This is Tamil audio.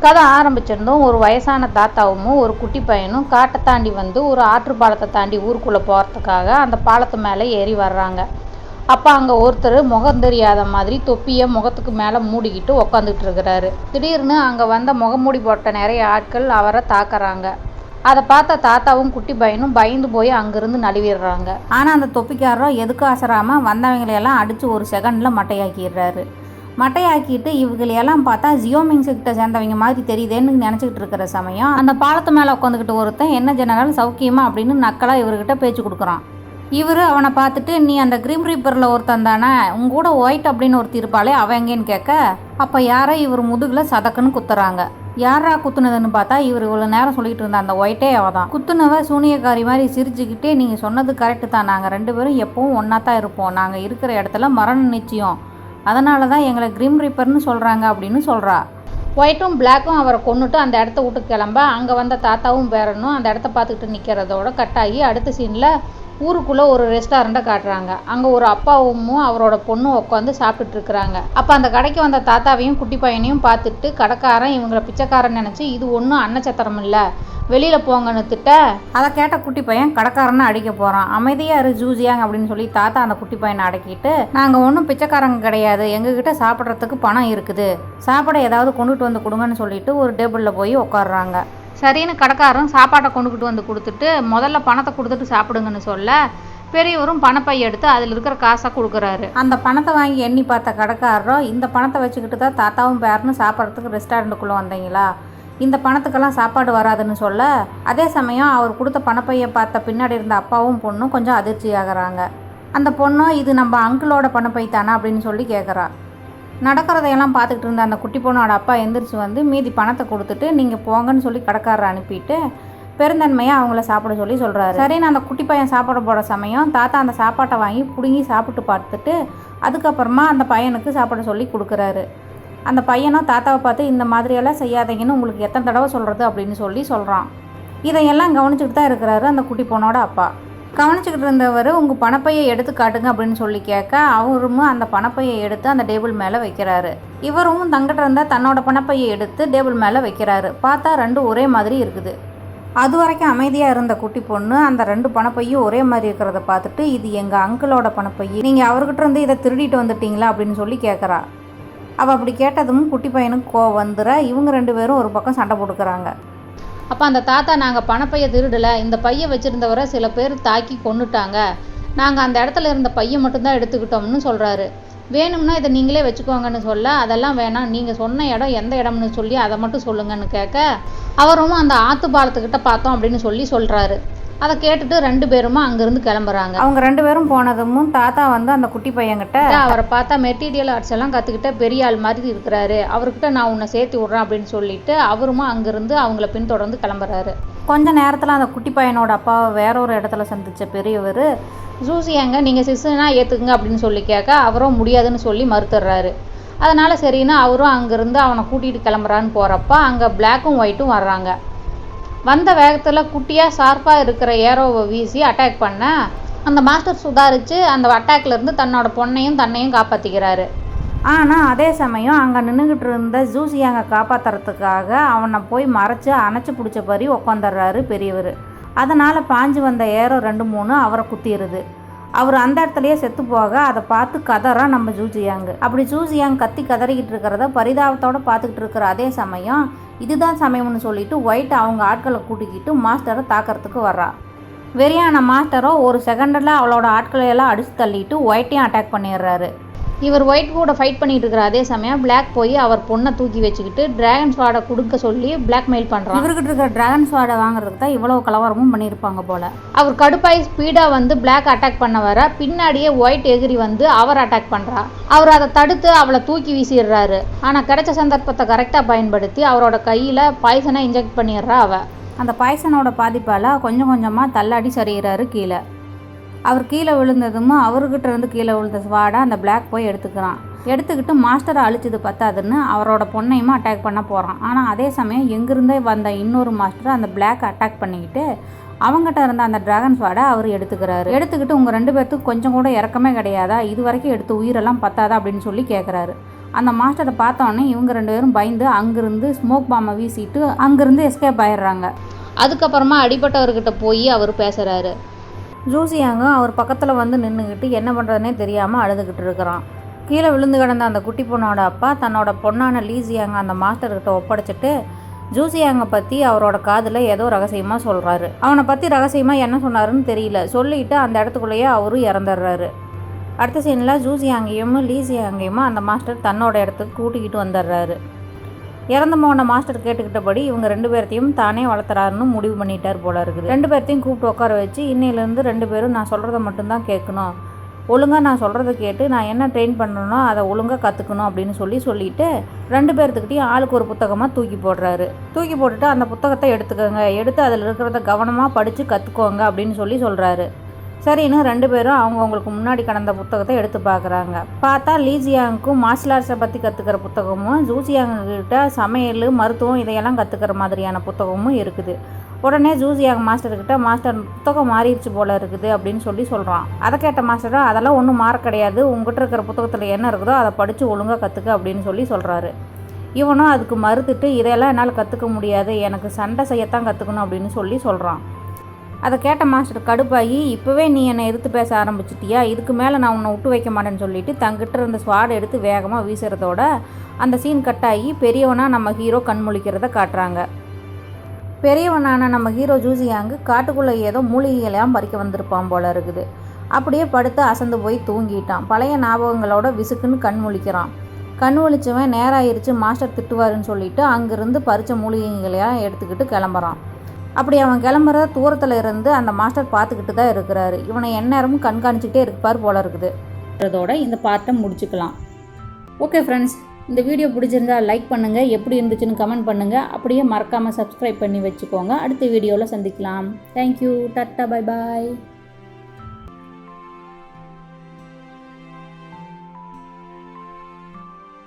கதை ஆரம்பிச்சிருந்தோம். ஒரு வயசான தாத்தாவும் ஒரு குட்டி பையனும் காட்டை தாண்டி வந்து ஒரு ஆற்று பாலத்தை தாண்டி ஊருக்குள்ளே போகிறதுக்காக அந்த பாலத்து மேலே ஏறி வர்றாங்க. அப்போ அங்கே ஒருத்தர் முகம் தெரியாத மாதிரி தொப்பியை முகத்துக்கு மேலே மூடிக்கிட்டு உக்காந்துட்டு இருக்கிறாரு. திடீர்னு அங்கே வந்த முகமூடி போட்ட நிறைய ஆட்கள் அவரை தாக்குறாங்க. அதை பார்த்த தாத்தாவும் குட்டி பையனும் பயந்து போய் அங்கேருந்து நழுவிடுறாங்க. ஆனால் அந்த தொப்பிக்காரரும் எதுக்கும் அசராமல் வந்தவங்களையெல்லாம் அடித்து ஒரு செகண்டில் மட்டையாக்கிடுறாரு. மட்டையாக்கிட்டு இவங்களையெல்லாம் பார்த்தா ஜியோமிங்ஸ் கிட்ட சேர்ந்தவங்க மாதிரி தெரியுதேன்னு நினச்சிக்கிட்டு இருக்கிற சமயம் அந்த பாலத்து மேலே உட்காந்துக்கிட்டு ஒருத்தன் என்ன ஜெனரல் சௌக்கியமா அப்படின்னு நக்கலாக இவர்கிட்ட பேச்சு கொடுக்குறான். இவர் அவனை பார்த்துட்டு, நீ அந்த கிரீம் ரீப்பரில் ஒருத்தன் தானே, உங்க கூட ஒயிட் அப்படின்னு ஒருத்தி இருப்பாளே அவன் எங்கேன்னு கேட்க, அப்போ யாரோ இவர் முதுகில் சதக்குன்னு குத்துறாங்க. யாரா குத்துனதுன்னு பார்த்தா இவர் இவ்வளோ நேரம் சொல்லிட்டு இருந்த அந்த ஒயிட்டே அவதான். குத்துனவ சூனியக்காரி மாதிரி சிரிச்சுக்கிட்டே, நீங்கள் சொன்னது கரெக்டு தான், நாங்கள் 2 பேரும் எப்பவும் ஒன்றா தான் இருப்போம், நாங்கள் இருக்கிற இடத்துல மரண நிச்சயம், அதனால தான் எங்களை கிரீம் ரீப்பர்னு சொல்கிறாங்க அப்படின்னு சொல்கிறா. ஒயிட்டும் பிளாக்கும் அவரை கொண்டுட்டு அந்த இடத்த விட்டு கிளம்ப அங்கே வந்த தாத்தாவும் பேரனும் அந்த இடத்த பார்த்துக்கிட்டு நிற்கிறதோட கட்டாகி அடுத்த சீனில் ஊருக்குள்ளே ஒரு ரெஸ்டாரண்ட்டை காட்டுறாங்க. அங்கே ஒரு அப்பாவும் அவரோட பொண்ணும் உட்காந்து சாப்பிட்டுட்டு இருக்கிறாங்க. அப்போ அந்த கடைக்கு வந்த தாத்தாவையும் குட்டி பையனையும் பார்த்துட்டு கடைக்காரன் இவங்களை பிச்சைக்காரன் நினச்சி, இது ஒன்றும் அன்னச்சத்திரம் இல்லை, வெளியில் போங்கன்னு திட்ட, அதை கேட்ட குட்டி பையன் கடைக்காரனை அடிக்க போகிறான். அமைதியாக இரு ஜூசியாங்க அப்படின்னு சொல்லி தாத்தா அந்த குட்டி பையனை அடக்கிட்டு, நாங்கள் ஒன்றும் பிச்சைக்காரங்க கிடையாது, எங்ககிட்ட சாப்பிட்றதுக்கு பணம் இருக்குது, சாப்பாடை ஏதாவது கொண்டுட்டு வந்து கொடுங்கன்னு சொல்லிட்டு ஒரு டேபிளில் போய் உட்காடுறாங்க. சரின்னு கடைக்காரன் சாப்பாட்டை கொண்டுக்கிட்டு வந்து கொடுத்துட்டு, முதல்ல பணத்தை கொடுத்துட்டு சாப்பிடுங்கன்னு சொல்ல, பெரியவரும் பணப்பை எடுத்து அதில் இருக்கிற காசை கொடுக்குறாரு. அந்த பணத்தை வாங்கி எண்ணி பார்த்த கடைக்காரரும், இந்த பணத்தை வச்சுக்கிட்டு தான் தாத்தாவும் பேரனும் சாப்பிட்றதுக்கு ரெஸ்டாரண்ட்டுக்குள்ளே வந்தீங்களா, இந்த பணத்துக்கெல்லாம் சாப்பாடு வராதுன்னு சொல்ல, அதே சமயம் அவர் கொடுத்த பணப்பையை பார்த்த பின்னாடி இருந்த அப்பாவும் பொண்ணும் கொஞ்சம் அதிர்ச்சி ஆகிறாங்க. அந்த பொண்ணும், இது நம்ம அங்கிளோட பணப்பை தானே அப்படின்னு சொல்லி கேட்குறா. நடக்கிறதையெல்லாம் பார்த்துக்கிட்டு இருந்த அந்த குட்டி பொண்ணோட அப்பா எந்திரிச்சு வந்து மீதி பணத்தை கொடுத்துட்டு, நீங்கள் போங்கன்னு சொல்லி கடைக்காரரை அனுப்பிட்டு பெருந்தன்மையாக அவங்கள சாப்பிட சொல்லி சொல்கிறாரு. சரின்னு அந்த குட்டி பையன் சாப்பிட போகிற சமயம் தாத்தா அந்த சாப்பாட்டை வாங்கி பிடுங்கி சாப்பிட்டு பார்த்துட்டு அதுக்கப்புறமா அந்த பையனுக்கு சாப்பிட சொல்லி கொடுக்குறாரு. அந்த பையனும் தாத்தாவை பார்த்து, இந்த மாதிரியெல்லாம் செய்யாதீங்கன்னு உங்களுக்கு எத்தனை தடவை சொல்கிறது அப்படின்னு சொல்லி சொல்கிறான். இதையெல்லாம் கவனிச்சுக்கிட்டு தான் இருக்கிறாரு அந்த குட்டி பொண்ணோட அப்பா. கவனிச்சுக்கிட்டு இருந்தவர், உங்கள் பணப்பையை எடுத்து காட்டுங்க அப்படின்னு சொல்லி கேட்க, அவரும் அந்த பணப்பையை எடுத்து அந்த டேபிள் மேலே வைக்கிறாரு. இவரும் தங்கிட்ட இருந்தால் தன்னோட பணப்பையை எடுத்து டேபிள் மேலே வைக்கிறாரு. பார்த்தா 2 ஒரே மாதிரி இருக்குது. அது வரைக்கும் அமைதியாக இருந்த குட்டி பொண்ணு அந்த 2 பணப்பையும் ஒரே மாதிரி இருக்கிறத பார்த்துட்டு, இது எங்கள் அங்கிளோட பணப்பை, நீங்கள் அவர்கிட்ட இருந்து இதை திருடிட்டு வந்துட்டீங்களா அப்படின்னு சொல்லி கேட்குறா. அவள் அப்படி கேட்டதும் குட்டி பையனுக்கு கோவம் வந்துட இவங்க 2 பேரும் ஒரு பக்கம் சண்டை போட்டுக்கிறாங்க. அப்போ அந்த தாத்தா, நாங்கள் பணப்பையை திருடலை, இந்த பையை வச்சுருந்தவரை சில பேர் தாக்கி கொண்டுட்டாங்க, நாங்கள் அந்த இடத்துல இருந்த பையை மட்டும்தான் எடுத்துக்கிட்டோம்னு சொல்கிறாரு. வேணும்னா இதை நீங்களே வச்சுக்கோங்கன்னு சொல்ல, அதெல்லாம் வேணாம், நீங்கள் சொன்ன இடம் எந்த இடம்னு சொல்லி அதை மட்டும் சொல்லுங்கன்னு கேட்க, அவரும் அந்த ஆற்று பாலத்துக்கிட்ட பார்த்தோம் அப்படின்னு சொல்கிறாரு. அதை கேட்டுட்டு 2 பேருமா அங்கேருந்து கிளம்புறாங்க. அவங்க 2 பேரும் போனதும் தாத்தா வந்து அந்த குட்டி பையன்கிட்ட, அவரை பார்த்தா மெட்டீரியல் ஆர்ட்ஸ் எல்லாம் கற்றுக்கிட்ட பெரிய ஆள் மாதிரி இருக்கிறாரு, அவர்கிட்ட நான் உன்னை சேர்த்து விட்றேன் அப்படின்னு சொல்லிட்டு அவருமா அங்கேருந்து அவங்கள பின்தொடர்ந்து கிளம்புறாரு. கொஞ்ச நேரத்தில் அந்த குட்டி பையனோட அப்பாவை வேற ஒரு இடத்துல சந்தித்த பெரியவர், ஜூசியாங்க நீங்கள் சிஸ்னா ஏற்றுக்குங்க அப்படின்னு சொல்லி கேட்க, அவரும் முடியாதுன்னு சொல்லி மறுத்துடுறாரு. அதனால் சரின்னு அவரும் அங்கேருந்து அவனை கூட்டிகிட்டு கிளம்புறான்னு போகிறப்ப அங்கே பிளாக்கும் ஒயிட்டும் வர்றாங்க. வந்த வேகத்தில் குட்டியாக ஷார்ப்பாக இருக்கிற ஏரோவை வீசி அட்டாக் பண்ண அந்த மாஸ்டர் சுதாரித்து அந்த அட்டாக்லேருந்து தன்னோட பொண்ணையும் தன்னையும் காப்பாற்றிக்கிறாரு. ஆனால் அதே சமயம் அங்கே நின்றுக்கிட்டு இருந்த ஜூசியாங்க காப்பாற்றுறதுக்காக அவனை போய் மறைச்சி அணைச்சி பிடிச்ச பறி உட்காந்துடுறாரு பெரியவர். அதனால் பாஞ்சு வந்த ஏரோ 2-3 அவரை குத்திடுது. அவர் அந்த இடத்துலையே செத்து போக அதை பார்த்து கதறா நம்ம ஜூசியாங்க. அப்படி ஜூசியாங்க கத்தி கதறிக்கிட்டு இருக்கிறத பரிதாபத்தோடு பார்த்துக்கிட்டு இருக்கிற அதே சமயம் இதுதான் சமயம்னு சொல்லிட்டு ஒயிட் அவங்க ஆட்களை கூட்டிக்கிட்டு மாஸ்டரை தாக்கிறதுக்கு வர்றா. வெறியான மாஸ்டரோ ஒரு செகண்டில் அவளோட ஆட்களை எல்லாம் அடித்து தள்ளிட்டு ஒயிட்டையும் அட்டாக் பண்ணிடுறாரு. இவர் ஒயிட் கூட ஃபைட் பண்ணிட்டு இருக்கிற அதே சமயம் பிளாக் போய் அவர் பொண்ணை தூக்கி வச்சுக்கிட்டு டிராகன் ஸ்வாடை கொடுக்க சொல்லி பிளாக்மெயில் பண்ணுறான். இவர்கிட்ட இருக்கிற டிராகன் ஸ்வாடை வாங்குறதுக்கு தான் இவ்வளோ கலவரமும் பண்ணியிருப்பாங்க போல. அவர் கடுப்பாய் ஸ்பீடாக வந்து பிளாக் அட்டாக் பண்ண வர பின்னாடியே ஒயிட் எகிரி வந்து அவர் அட்டாக் பண்ணுறா. அவர் அதை தடுத்து அவளை தூக்கி வீசிடுறாரு. ஆனால் கிடைச்ச சந்தர்ப்பத்தை கரெக்டாக பயன்படுத்தி அவரோட கையில் பாய்சனை இன்ஜெக்ட் பண்ணிடுறா. அந்த பாய்சனோட பாதிப்பால் கொஞ்சம் கொஞ்சமாக தள்ளாடி சரிகிறாரு கீழே. அவர் கீழே விழுந்ததும் அவர்கிட்ட இருந்து கீழே விழுந்த ஸ்வாடை அந்த பிளாக் போய் எடுத்துக்கிட்டு மாஸ்டரை அழிச்சது பத்தாதுன்னு அவரோட பொண்ணையுமா அட்டாக் பண்ண போகிறான். ஆனால் அதே சமயம் எங்கிருந்தே வந்த இன்னொரு மாஸ்டர் அந்த பிளாக் அட்டாக் பண்ணிக்கிட்டு அவங்ககிட்ட இருந்த அந்த டிராகன் ஸ்வாடை அவர் எடுத்துக்கிட்டு உங்கள் 2 பேர்த்துக்கு கொஞ்சம் கூட இறக்கமே கிடையாதா, இது வரைக்கும் எடுத்து உயிரெல்லாம் பத்தாதா அப்படின்னு சொல்லி கேட்குறாரு. அந்த மாஸ்டரை பார்த்தோன்னே இவங்க 2 பேரும் பயந்து அங்கேருந்து ஸ்மோக் பாம்பை வீசிட்டு அங்கேருந்து எஸ்கேப் ஆயிடுறாங்க. அதுக்கப்புறமா அடிபட்டவர்கிட்ட போய் அவர் பேசுகிறாரு. ஜூசியாங்க அவர் பக்கத்தில் வந்து நின்றுக்கிட்டு என்ன பண்ணுறதுனே தெரியாமல் அழுதுகிட்டு இருக்கிறான். கீழே விழுந்து கிடந்த அந்த குட்டி பொண்ணோட அப்பா தன்னோட பொண்ணான லீசியாங்க அந்த மாஸ்டர்கிட்ட ஒப்படைச்சிட்டு ஜூசியாங்க பற்றி அவரோட காதில் ஏதோ ரகசியமாக சொல்கிறாரு. அவனை பற்றி ரகசியமாக என்ன சொன்னாருன்னு தெரியல. சொல்லிவிட்டு அந்த இடத்துக்குள்ளேயே அவரும் இறந்துடுறாரு. அடுத்த சீனில் ஜூசியாங்கையும் லீசியாங்கையும் அந்த மாஸ்டர் தன்னோட இடத்துக்கு கூட்டிக்கிட்டு வந்துடுறாரு. இறந்து போன மாஸ்டர் கேட்டுக்கிட்டபடி இவங்க 2 பேர்த்தையும் தானே வளர்த்துறாருன்னு முடிவு பண்ணிட்டார் போல இருக்குது. 2 பேர்த்தையும் கூப்பிட்டு உட்கார வச்சு இன்னையிலேருந்து 2 பேரும் நான் சொல்கிறத மட்டும்தான் கேட்கணும், ஒழுங்காக நான் சொல்கிறத கேட்டு நான் என்ன ட்ரெயின் பண்ணணும்னோ அதை ஒழுங்காக கற்றுக்கணும் அப்படின்னு சொல்லிட்டு 2 பேர்த்துக்கிட்டையும் ஆளுக்கு ஒரு புத்தகமாக தூக்கி போடுறாரு. தூக்கி போட்டுட்டு அந்த புத்தகத்தை எடுத்துக்கோங்க, எடுத்து அதில் இருக்கிறத கவனமாக படித்து கற்றுக்கோங்க அப்படின்னு சொல்கிறாரு. சரின்னு 2 பேரும் அவங்களுக்கு முன்னாடி கடந்த புத்தகத்தை எடுத்து பார்க்குறாங்க. பார்த்தா லீசியாங்க்கும் மார்ஷல் ஆர்ட்ஸை பற்றி கற்றுக்கிற புத்தகமும் ஜூசியாங்கிட்ட சமையல் மருத்துவம் இதையெல்லாம் கற்றுக்கிற மாதிரியான புத்தகமும் இருக்குது. உடனே ஜூசியாங் மாஸ்டர்கிட்ட மாஸ்டர் புத்தகம் மாறிடுச்சு போல இருக்குது அப்படின்னு சொல்கிறான். அதை கேட்ட மாஸ்டரும் அதெல்லாம் ஒன்றும் மாற கிடையாது, உங்ககிட்ட இருக்கிற புத்தகத்தில் என்ன இருக்குதோ அதை படித்து ஒழுங்காக கற்றுக்க அப்படின்னு சொல்கிறாரு. இவனும் அதுக்கு மறுத்துட்டு இதையெல்லாம் என்னால் கற்றுக்க முடியாது, எனக்கு சண்டை செய்யத்தான் கற்றுக்கணும் அப்படின்னு சொல்கிறான். அதை கேட்ட மாஸ்டர் கடுப்பாகி இப்போவே நீ என்னை எதிர்த்து பேச ஆரம்பிச்சிட்டியா, இதுக்கு மேலே நான் உன்னை விட்டு வைக்க மாட்டேன்னு சொல்லிட்டு தங்கிட்ட இருந்த ஸ்வாடை எடுத்து வேகமாக வீசுறதோட அந்த சீன் கட்டாகி பெரியவனாக நம்ம ஹீரோ கண்முழிக்கிறத காட்டுறாங்க. பெரியவனான நம்ம ஹீரோ ஜூசியாங்கு காட்டுக்குள்ளே ஏதோ மூலிகைகளையும் பறிக்க வந்திருப்பான் போல இருக்குது. அப்படியே படுத்து அசந்து போய் தூங்கிட்டான். பழைய ஞாபகங்களோட விசுக்குன்னு கண் முழிக்கிறான். கண் முழிச்சவன் நேராயிருச்சு மாஸ்டர் திட்டுவாருன்னு சொல்லிட்டு அங்கேருந்து பறித்த மூலிகைகளையும் எடுத்துக்கிட்டு கிளம்புறான். அப்படி அவன் கிளம்புற தூரத்தில் இருந்து அந்த மாஸ்டர் பார்த்துக்கிட்டு தான் இருக்கிறாரு. இவனை எந்நேரமும் கண்காணிச்சிக்கிட்டே இருப்பார் போல இருக்குது. அதோட இந்த பார்ட்டை முடிச்சுக்கலாம். ஓகே ஃப்ரெண்ட்ஸ், இந்த வீடியோ பிடிச்சிருந்தா லைக் பண்ணுங்கள், எப்படி இருந்துச்சுன்னு கமெண்ட் பண்ணுங்கள், அப்படியே மறக்காமல் சப்ஸ்கிரைப் பண்ணி வச்சுக்கோங்க. அடுத்த வீடியோவில் சந்திக்கலாம். Thank you, tata, bye bye.